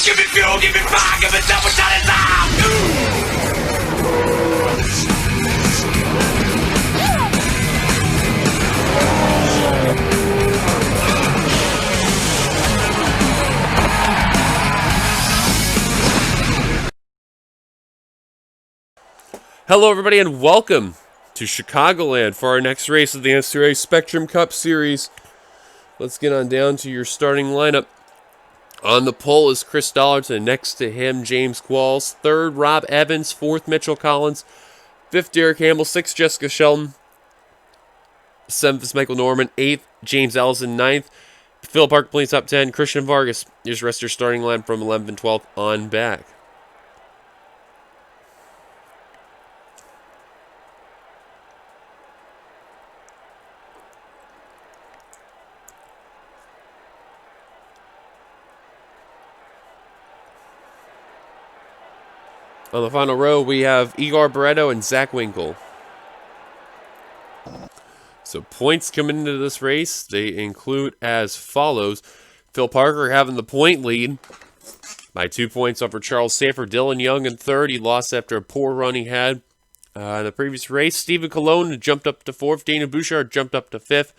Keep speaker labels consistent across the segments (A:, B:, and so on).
A: Give me fuel, give me fire, give me double shot and
B: Hello everybody and welcome to Chicagoland for our next race of the NNSCRA Spectrum Cup Series. Let's get on down to your starting lineup. On the pole is Chris Dollarton. Next to him, James Qualls. Third, Rob Evans. Fourth, Mitchell Collins. Fifth, Derek Campbell. Sixth, Jessica Shelton. Seventh is Michael Norman. Eighth, James Ellison. Ninth, Phil Parker playing top 10. Christian Vargas. Here's the rest of your starting line from 11th and 12th on back. On the final row, we have Igor Barreto and Zach Winkle. So points coming into this race, they include as follows. Phil Parker having the point lead by 2 points over Charles Sanford. Dylan Young in third. He lost after a poor run he had in the previous race. Stephen Colon jumped up to fourth. Dana Bouchard jumped up to fifth.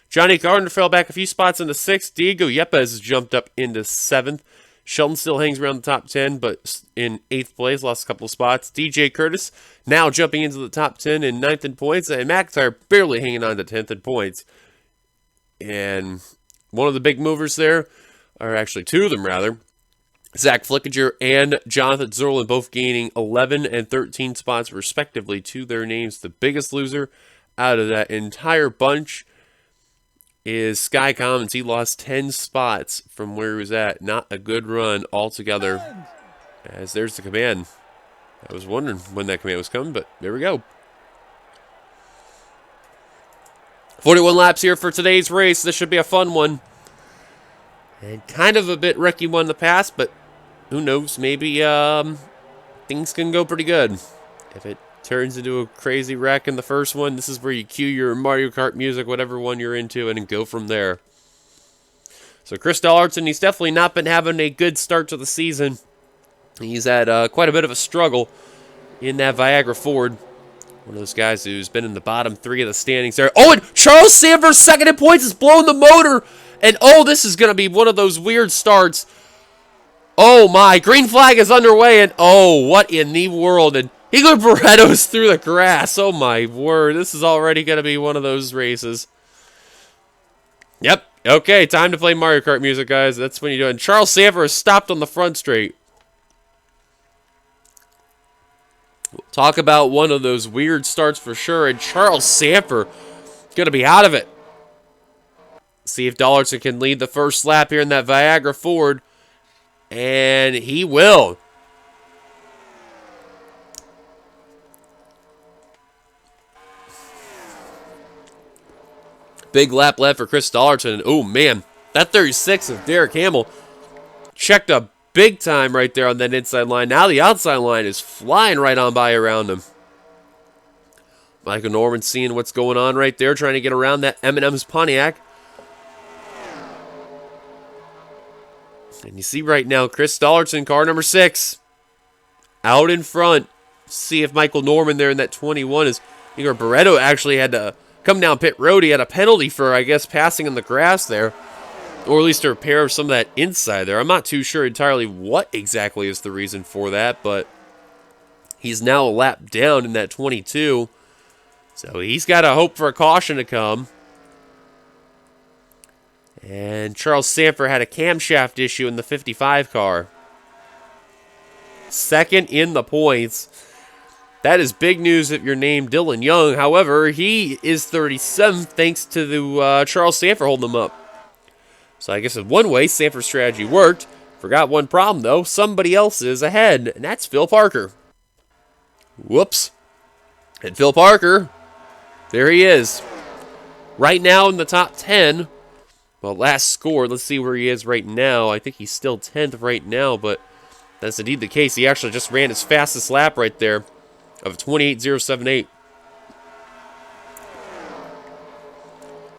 B: Johnny Gardner fell back a few spots into sixth. Diego Yepes jumped up into seventh. Shelton still hangs around the top 10, but in 8th place, lost a couple of spots. DJ Curtis now jumping into the top 10 in 9th in points, and McIntyre barely hanging on to 10th in points. And one of the big movers there, or actually two of them rather, Zach Flickinger and Jonathan Zerlin both gaining 11 and 13 spots respectively to their names. The biggest loser out of that entire bunch is Sky Commons. He lost 10 spots from where he was at. Not a good run altogether. As there's the command. I was wondering when that command was coming, but there we go. 41 laps here for today's race. This should be a fun one. And kind of a bit wrecky one in the past, but who knows? Maybe things can go pretty good. If it turns into a crazy wreck in the first one, this is where you cue your Mario Kart music, whatever one you're into, and go from there. So Chris Dollarton, he's definitely not been having a good start to the season. He's had quite a bit of a struggle in that Viagra Ford. One of those guys who's been in the bottom three of the standings there. Oh, and Charles Sanford, second in points, is blowing the motor. And oh, this is going to be one of those weird starts. Oh my, green flag is underway, and oh, what in the world? And Igor Barreto's through the grass. Oh my word, this is already going to be one of those races. Yep, okay, time to play Mario Kart music, guys. That's when you do it. And Charles Sanford is stopped on the front straight. We'll talk about one of those weird starts for sure, and Charles Sanford going to be out of it. See if Dollarton can lead the first lap here in that Viagra Ford, and he will. Big lap left for Chris Dollarton. Oh, man. That 36 of Derek Campbell checked up big time right there on that inside line. Now the outside line is flying right on by around him. Michael Norman seeing what's going on right there, trying to get around that M&M's Pontiac. And you see right now, Chris Dollarton, car number 6, out in front. See if Michael Norman there in that 21 is Igor Barreto actually had to come down pit road. He had a penalty for, I guess, passing in the grass there. Or at least to repair some of that inside there. I'm not too sure entirely what exactly is the reason for that, but he's now a lap down in that 22. So he's got to hope for a caution to come. And Charles Sanford had a camshaft issue in the 55 car. Second in the points. That is big news if you're named Dylan Young. However, he is 37th thanks to the Charles Sanford holding him up. So I guess in one way, Sanford's strategy worked. Forgot one problem, though. Somebody else is ahead, and that's Phil Parker. Whoops. And Phil Parker, there he is. Right now in the top 10. Well, last score, let's see where he is right now. I think he's still 10th right now, but that's indeed the case. He actually just ran his fastest lap right there of 28.078.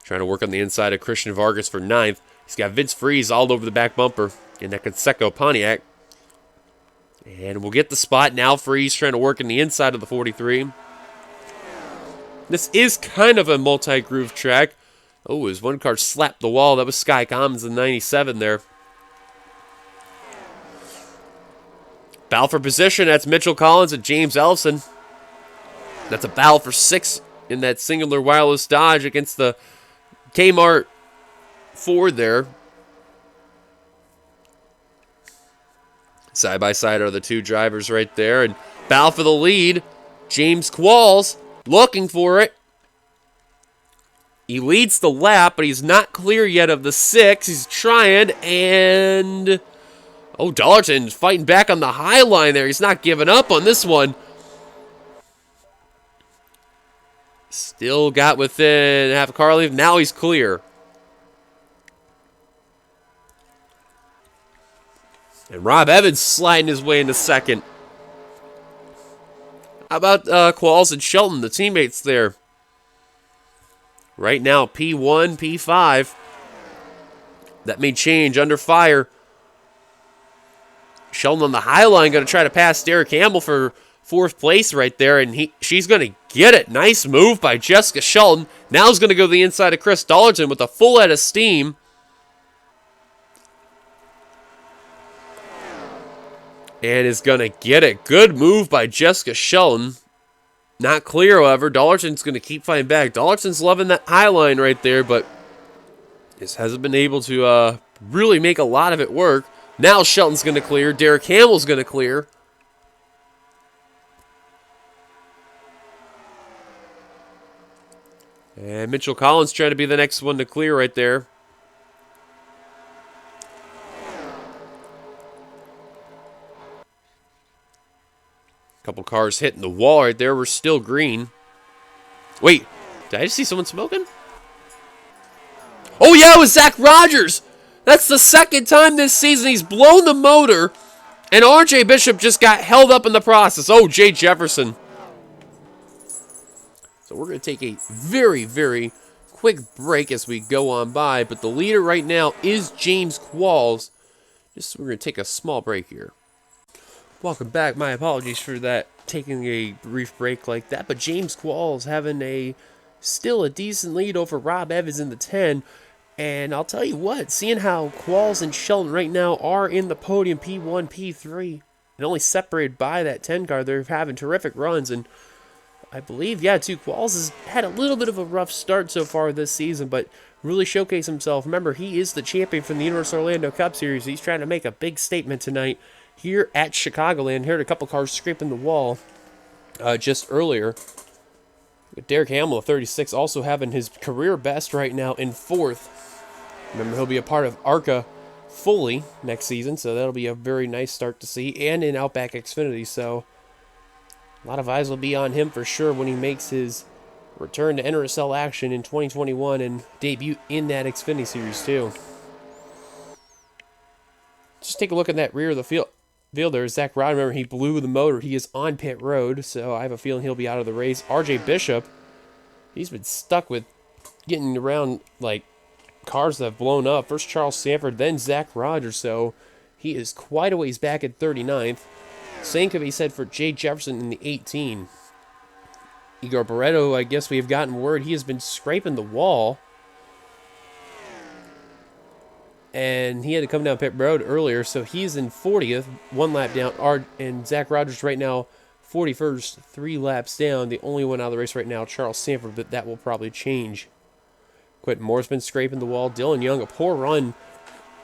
B: Trying to work on the inside of Christian Vargas for 9th. He's got Vince Freeze all over the back bumper in that Conseco Pontiac. And we'll get the spot now. Freeze trying to work in the inside of the 43. This is kind of a multi-groove track. Oh, his one car slapped the wall. That was Sky Commons in 97 there. Battle for position. That's Mitchell Collins and James Ellison. That's a battle for 6 in that singular wireless Dodge against the Kmart Ford there. Side by side are the two drivers right there. And battle for the lead. James Qualls looking for it. He leads the lap, but he's not clear yet of the 6. He's trying, and oh, Dollarton's fighting back on the high line there. He's not giving up on this one. Still got within half a car lead. Now he's clear. And Rob Evans sliding his way into second. How about Qualls and Shelton, the teammates there? Right now, P1, P5. That may change under fire. Shelton on the high line going to try to pass Derek Campbell for 4th place right there, and she's going to get it. Nice move by Jessica Shelton. Now he's going to go to the inside of Chris Dollarton with a full head of steam. And is going to get it. Good move by Jessica Shelton. Not clear, however. Dollarton's going to keep fighting back. Dollarton's loving that high line right there, but just hasn't been able to really make a lot of it work. Now Shelton's going to clear. Derek Hamill's going to clear. And Mitchell Collins trying to be the next one to clear right there. Couple cars hitting the wall right there. We're still green. Wait, did I just see someone smoking? Oh yeah, it was Zach Rogers. That's the second time this season he's blown the motor, and RJ Bishop just got held up in the process. Oh, Jay Jefferson. So we're going to take a very, very quick break as we go on by, but the leader right now is James Qualls. We're going to take a small break here. Welcome back. My apologies for that, taking a brief break like that. But James Qualls having still a decent lead over Rob Evans in the 10. And I'll tell you what, seeing how Qualls and Shelton right now are in the podium, P1, P3, and only separated by that 10 car, they're having terrific runs. And I believe, yeah, too, Qualls has had a little bit of a rough start so far this season, but really showcased himself. Remember, he is the champion from the Universal Orlando Cup Series. He's trying to make a big statement tonight here at Chicagoland. Heard a couple cars scraping the wall just earlier. Derek Hamill, 36, also having his career best right now in 4th. Remember, he'll be a part of ARCA fully next season, so that'll be a very nice start to see, and in Outback Xfinity, so a lot of eyes will be on him for sure when he makes his return to NRSL action in 2021 and debut in that Xfinity Series too. Just take a look at that rear of the field there. Zach Rod, remember, he blew the motor. He is on pit road, so I have a feeling he'll be out of the race. RJ Bishop, he's been stuck with getting around like cars that have blown up. First Charles Sanford, then Zach Rogers, so he is quite a ways back at 39th. Same could be said for Jay Jefferson in the 18. Igor Barreto, I guess we have gotten word he has been scraping the wall. And he had to come down pit road earlier, so he's in 40th, 1 lap down. And Zach Rogers right now, 41st, 3 laps down. The only one out of the race right now, Charles Sanford, but that will probably change. Quentin Moore's been scraping the wall. Dylan Young, a poor run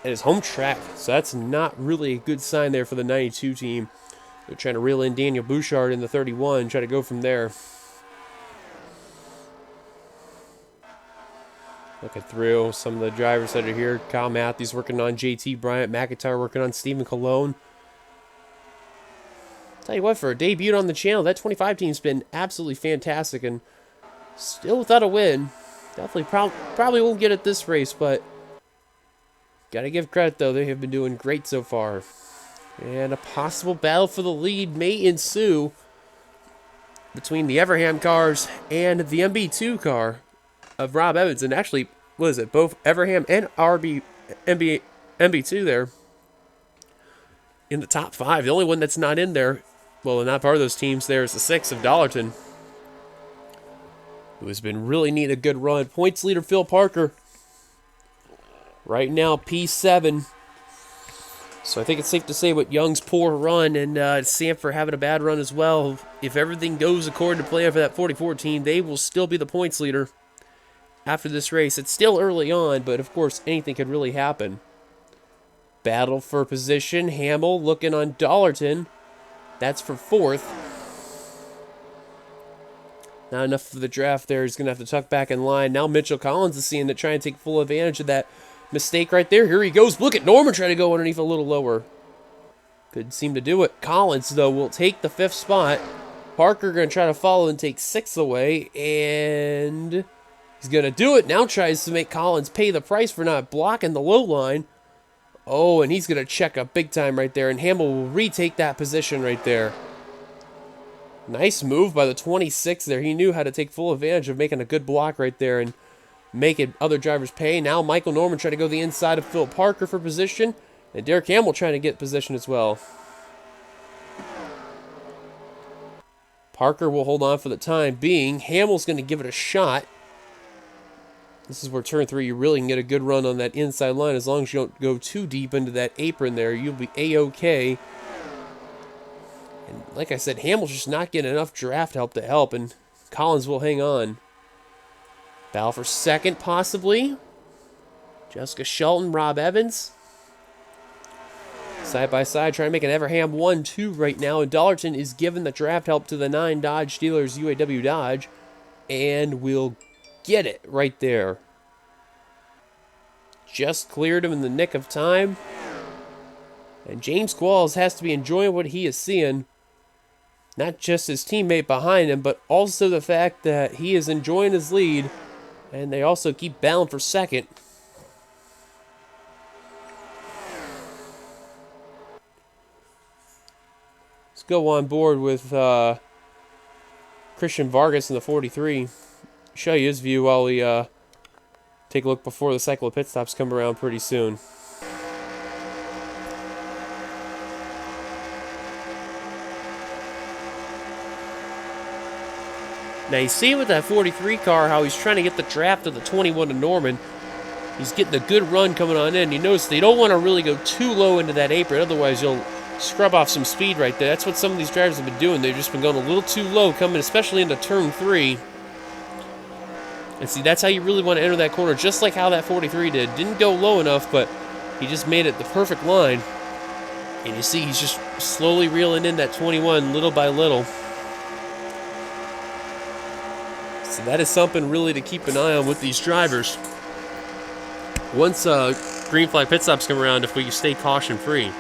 B: at his home track, so that's not really a good sign there for the 92 team. They're trying to reel in Daniel Bouchard in the 31, try to go from there. Looking through some of the drivers that are here. Kyle Matthews working on JT Bryant. McIntyre working on Stephen Colon. Tell you what, for a debut on the channel, that 25 team's been absolutely fantastic and still without a win. Definitely probably won't get it this race, but gotta give credit, though. They have been doing great so far. And a possible battle for the lead may ensue between the Everham cars and the MB2 car of Rob Evans. And actually, what is it? Both Everham and MB2 there in the top 5. The only one that's not in there, well, not part of those teams there, is the 6 of Dollarton, who has been really needing a good run. Points leader Phil Parker. Right now, P7. So I think it's safe to say with Young's poor run and Sanford having a bad run as well, if everything goes according to plan for that 44 team, they will still be the points leader after this race. It's still early on, but of course anything could really happen. Battle for position. Hamill looking on Dollarton. That's for 4th. Not enough for the draft there. He's going to have to tuck back in line. Now Mitchell Collins is seeing to try and take full advantage of that mistake right there. Here he goes. Look at Norman trying to go underneath a little lower. Couldn't seem to do it. Collins, though, will take the 5th spot. Parker going to try to follow and take 6th away. And he's going to do it. Now tries to make Collins pay the price for not blocking the low line. Oh, and he's going to check up big time right there. And Hamill will retake that position right there. Nice move by the 26 there. He knew how to take full advantage of making a good block right there and making other drivers pay. Now Michael Norman trying to go the inside of Phil Parker for position. And Derek Hamill trying to get position as well. Parker will hold on for the time being. Hamill's going to give it a shot. This is where turn 3, you really can get a good run on that inside line. As long as you don't go too deep into that apron there, you'll be A-okay. And like I said, Hamill's just not getting enough draft help to help, and Collins will hang on. Battle for 2nd, possibly. Jessica Shelton, Rob Evans. Side by side, trying to make an Everham 1-2 right now. And Dollarton is giving the draft help to the 9 Dodge dealers, UAW Dodge. And will get it right there. Just cleared him in the nick of time. And James Qualls has to be enjoying what he is seeing. Not just his teammate behind him, but also the fact that he is enjoying his lead. And they also keep battling for 2nd. Let's go on board with Christian Vargas in the 43. Show you his view while we take a look before the cycle of pit stops come around pretty soon. Now you see with that 43 car how he's trying to get the draft of the 21 to Norman. He's getting a good run coming on in. You notice they don't want to really go too low into that apron, otherwise you'll scrub off some speed right there. That's what some of these drivers have been doing. They've just been going a little too low, coming especially into turn 3. And see, that's how you really want to enter that corner, just like how that 43 did. Didn't go low enough, but he just made it the perfect line. And you see, he's just slowly reeling in that 21 little by little. So that is something really to keep an eye on with these drivers. Once green flag pit stops come around, if we stay caution-free.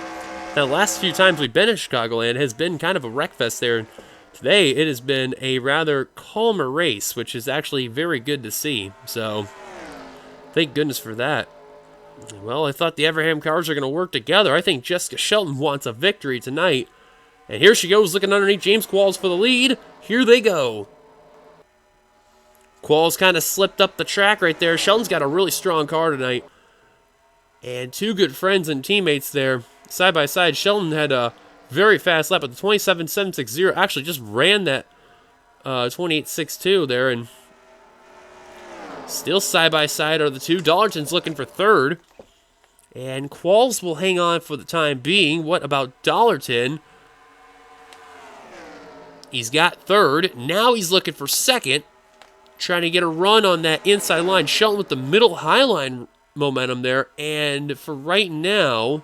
B: Now, the last few times we've been in Chicagoland has been kind of a wreck fest there. Today, it has been a rather calmer race, which is actually very good to see. So, thank goodness for that. Well, I thought the Everham cars are going to work together. I think Jessica Shelton wants a victory tonight. And here she goes, looking underneath James Qualls for the lead. Here they go. Qualls kind of slipped up the track right there. Shelton's got a really strong car tonight. And 2 good friends and teammates there. Side by side, Shelton had a very fast lap, but the 27.760 actually just ran that 28.62 there, and still side by side are the 2. Dollarton's looking for 3rd, and Qualls will hang on for the time being. What about Dollarton? He's got 3rd. Now he's looking for 2nd, trying to get a run on that inside line. Shelton with the middle high line momentum there, and for right now,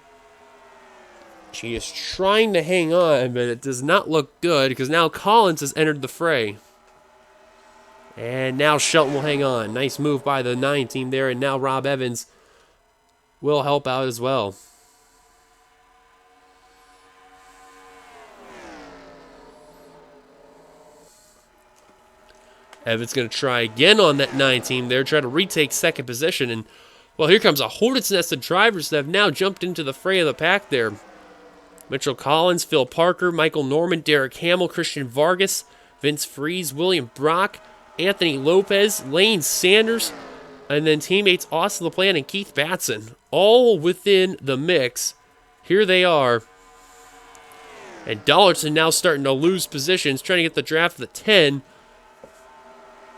B: she is trying to hang on, but it does not look good because now Collins has entered the fray. And now Shelton will hang on. Nice move by the 9 team there, and now Rob Evans will help out as well. Evans going to try again on that 9 team there, try to retake 2nd position. And, well, here comes a hornet's nest of drivers that have now jumped into the fray of the pack there. Mitchell Collins, Phil Parker, Michael Norman, Derek Hamill, Christian Vargas, Vince Freeze, William Brock, Anthony Lopez, Lane Sanders, and then teammates Austin LaPlante and Keith Batson, all within the mix. Here they are. And Dollarton now starting to lose positions, trying to get the draft of the 10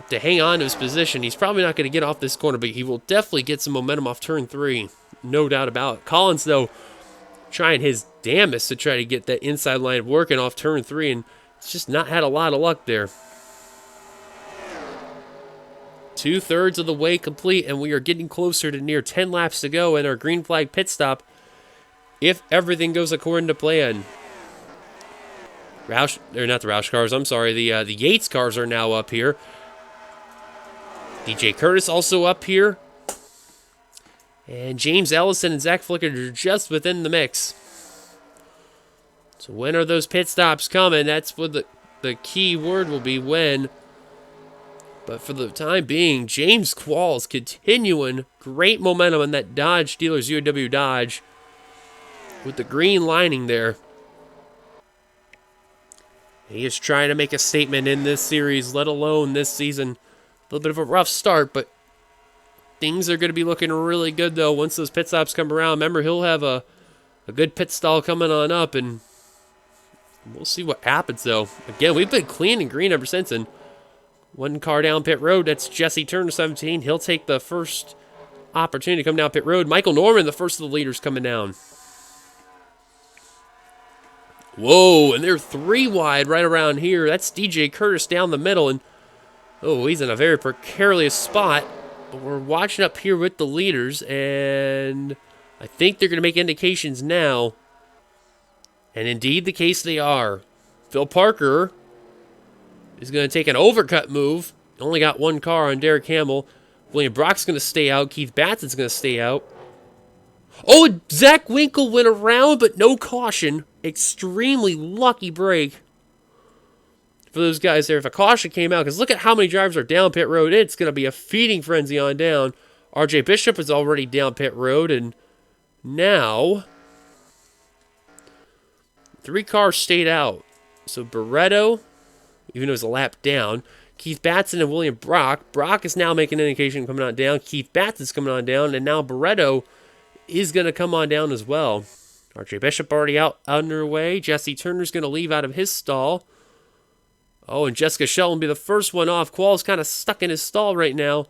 B: to hang on to his position. He's probably not going to get off this corner, but he will definitely get some momentum off turn 3. No doubt about it. Collins, though, trying his damnedest to try to get that inside line working off turn 3, and it's just not had a lot of luck there. 2/3 of the way complete, and we are getting closer to near 10 laps to go in our green flag pit stop if everything goes according to plan. Not the Roush cars, I'm sorry. The Yates cars are now up here. DJ Curtis also up here. And James Ellison and Zach Flickard are just within the mix. So when are those pit stops coming? That's what the key word will be, when. But for the time being, James Qualls continuing great momentum in that Dodge Dealers UAW Dodge with the green lining there. He is trying to make a statement in this series, let alone this season. A little bit of a rough start, but things are going to be looking really good, though, once those pit stops come around. Remember, he'll have a good pit stall coming on up, and we'll see what happens, though. Again, we've been clean and green ever since, and one car down pit road, that's Jesse Turner, 17. He'll take the first opportunity to come down pit road. Michael Norman, the first of the leaders, coming down. Whoa, and they're 3 wide right around here. That's DJ Curtis down the middle, and oh, he's in a very precarious spot. But we're watching up here with the leaders, and I think they're going to make indications now. And indeed, the case they are. Phil Parker is going to take an overcut move. Only got one car on Derek Hamill. William Brock's going to stay out. Keith Batson's going to stay out. Oh, Zach Winkle went around, but no caution. Extremely lucky break for those guys there. If a caution came out, because look at how many drivers are down pit road. It's going to be a feeding frenzy on down. RJ Bishop is already down pit road, and now 3 cars stayed out. So Barretto, even though it was a lap down, Keith Batson and William Brock. Brock is now making an indication coming on down. Keith Batson's coming on down, and now Barretto is going to come on down as well. RJ Bishop already out underway. Jesse Turner's going to leave out of his stall. Oh, and Jessica Shelton will be the first one off. Qualls kind of stuck in his stall right now.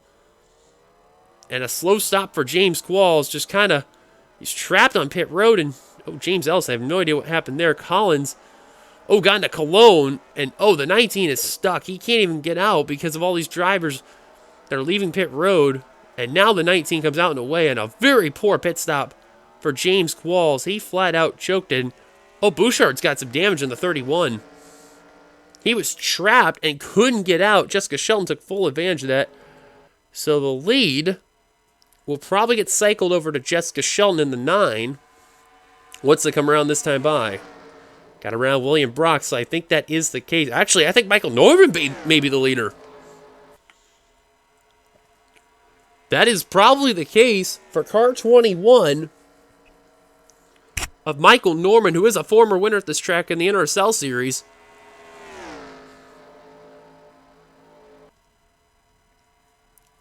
B: And a slow stop for James Qualls. Just kind of, he's trapped on pit road. And, oh, James Ellis, I have no idea what happened there. Collins, oh, got into Cologne. And, oh, the 19 is stuck. He can't even get out because of all these drivers that are leaving pit road. And now the 19 comes out in the way. And a very poor pit stop for James Qualls. He flat out choked in. Oh, Bouchard's got some damage in the 31. He was trapped and couldn't get out. Jessica Shelton took full advantage of that. So the lead will probably get cycled over to Jessica Shelton in the 9. Once they come around this time by. Got around William Brock, so I think that is the case. Actually, I think Michael Norman may be the leader. That is probably the case for car 21 of Michael Norman, who is a former winner at this track in the NRSL series.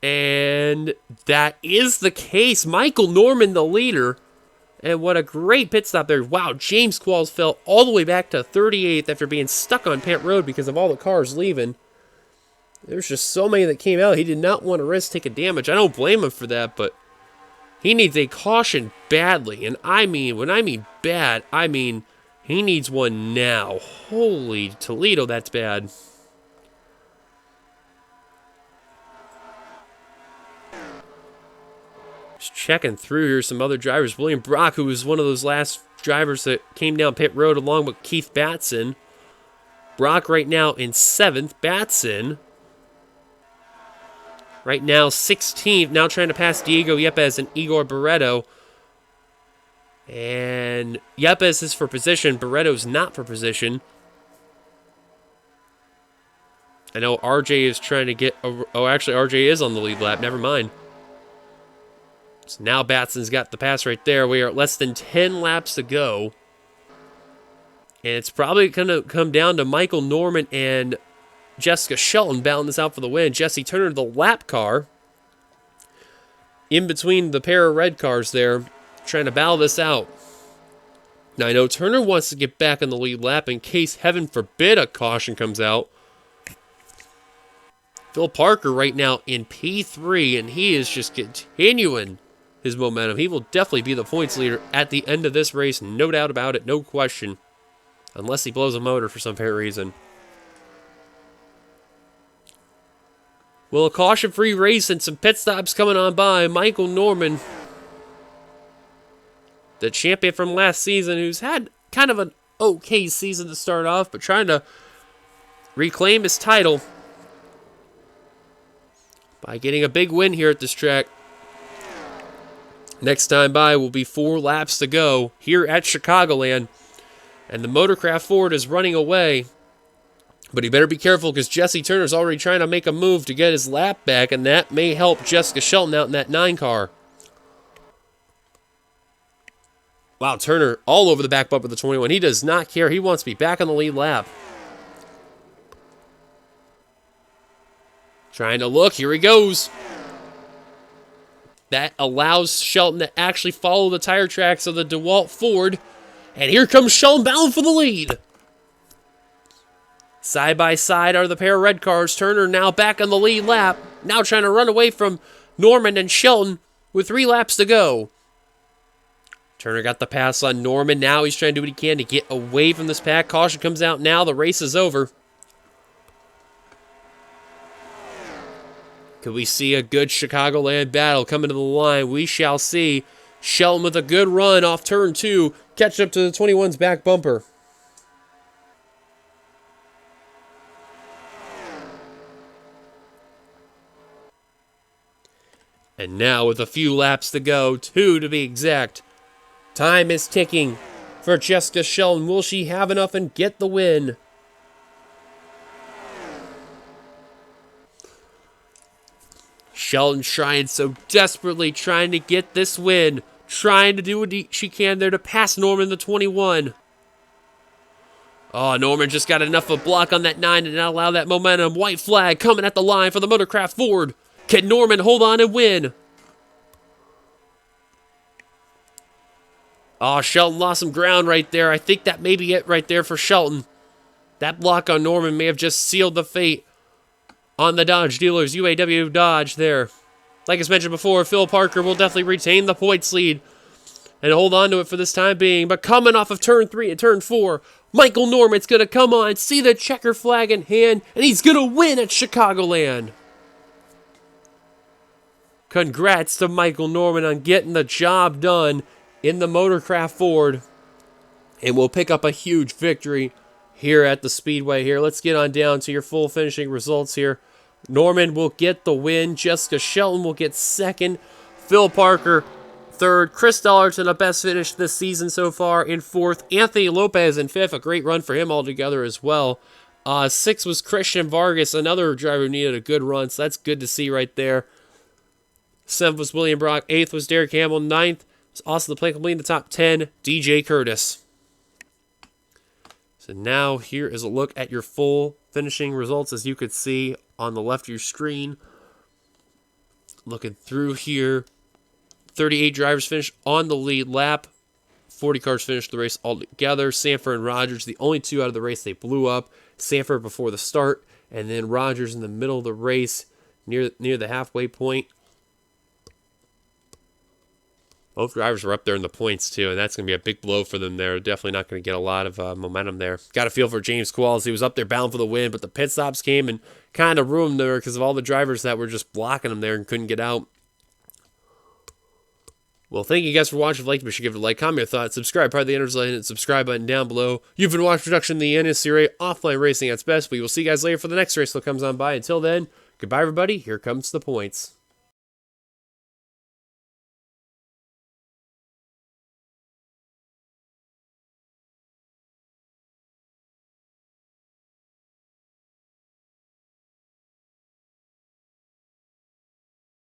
B: And that is the case. Michael Norman, the leader. And what a great pit stop there. Wow, James Qualls fell all the way back to 38th after being stuck on pit road because of all the cars leaving. There's just so many that came out. He did not want to risk taking damage. I don't blame him for that, but he needs a caution badly. And I mean, when I mean bad, I mean he needs one now. Holy Toledo, that's bad. Just checking through here some other drivers. William Brock, who was one of those last drivers that came down pit road along with Keith Batson. Brock right now in 7th. Batson right now 16th. Now trying to pass Diego Yepes and Igor Barretto. And Yepes is for position. Barretto's not for position. I know RJ is trying to get... Oh, actually, RJ is on the lead lap. Never mind. So now Batson's got the pass right there. We are at less than 10 laps to go. And it's probably going to come down to Michael Norman and Jessica Shelton battling this out for the win. Jesse Turner, the lap car, in between the pair of red cars there, trying to battle this out. Now, I know Turner wants to get back in the lead lap in case, heaven forbid, a caution comes out. Phil Parker right now in P3, and he is just continuing his momentum. He will definitely be the points leader at the end of this race, no doubt about it, no question. Unless he blows a motor for some apparent reason. Well, a caution-free race and some pit stops coming on by. Michael Norman, the champion from last season, who's had kind of an okay season to start off, but trying to reclaim his title by getting a big win here at this track. Next time by will be 4 laps to go here at Chicagoland. And the Motorcraft Ford is running away. But he better be careful because Jesse Turner's already trying to make a move to get his lap back, and that may help Jessica Shelton out in that 9 car. Wow, Turner all over the back bumper of the 21. He does not care. He wants to be back on the lead lap. Trying to look. Here he goes. That allows Shelton to actually follow the tire tracks of the DeWalt Ford. And here comes Shelton bound for the lead. Side by side are the pair of red cars. Turner now back on the lead lap. Now trying to run away from Norman and Shelton with 3 laps to go. Turner got the pass on Norman. Now he's trying to do what he can to get away from this pack. Caution comes out now. The race is over. Could we see a good Chicagoland battle coming to the line? We shall see. Shelton with a good run off turn 2. Catching up to the 21's back bumper. And now with a few laps to go, 2 to be exact. Time is ticking for Jessica Shelton. Will she have enough and get the win? Shelton trying so desperately, trying to get this win. Trying to do what she can there to pass Norman the 21. Oh, Norman just got enough of a block on that 9 to not allow that momentum. White flag coming at the line for the Motorcraft Ford. Can Norman hold on and win? Oh, Shelton lost some ground right there. I think that may be it right there for Shelton. That block on Norman may have just sealed the fate on the Dodge dealers. UAW Dodge there. Like I mentioned before, Phil Parker will definitely retain the points lead and hold on to it for this time being. But coming off of turn 3 and turn 4, Michael Norman's going to come on, see the checker flag in hand, and he's going to win at Chicagoland. Congrats to Michael Norman on getting the job done in the Motorcraft Ford. And we'll pick up a huge victory here at the Speedway here. Let's get on down to your full finishing results here. Norman will get the win. Jessica Shelton will get 2nd. Phil Parker 3rd. Chris Dollarton, a best finish this season so far, in 4th. Anthony Lopez in 5th. A great run for him altogether as well. 6th was Christian Vargas, another driver who needed a good run, so that's good to see right there. 7th was William Brock. 8th was Derek Hamill. 9th was Austin LaPlante completing the top 10. DJ Curtis. So now here is a look at your full finishing results, as you could see on the left of your screen. Looking through here, 38 drivers finished on the lead lap. 40 cars finished the race altogether. Sanford and Rogers, the only 2 out of the race they blew up. Sanford before the start, and then Rogers in the middle of the race near the halfway point. Both drivers were up there in the points, too, and that's going to be a big blow for them there. Definitely not going to get a lot of momentum there. Got a feel for James Qualls. He was up there bound for the win, but the pit stops came and kind of ruined there because of all the drivers that were just blocking him there and couldn't get out. Well, thank you guys for watching. If you liked it, be sure to give it a like, comment your thoughts, subscribe, part of the NNSCRA, and subscribe button down below. You've been watching production of the NNSCRA offline racing at its best. We will see you guys later for the next race that comes on by. Until then, goodbye, everybody. Here comes the points.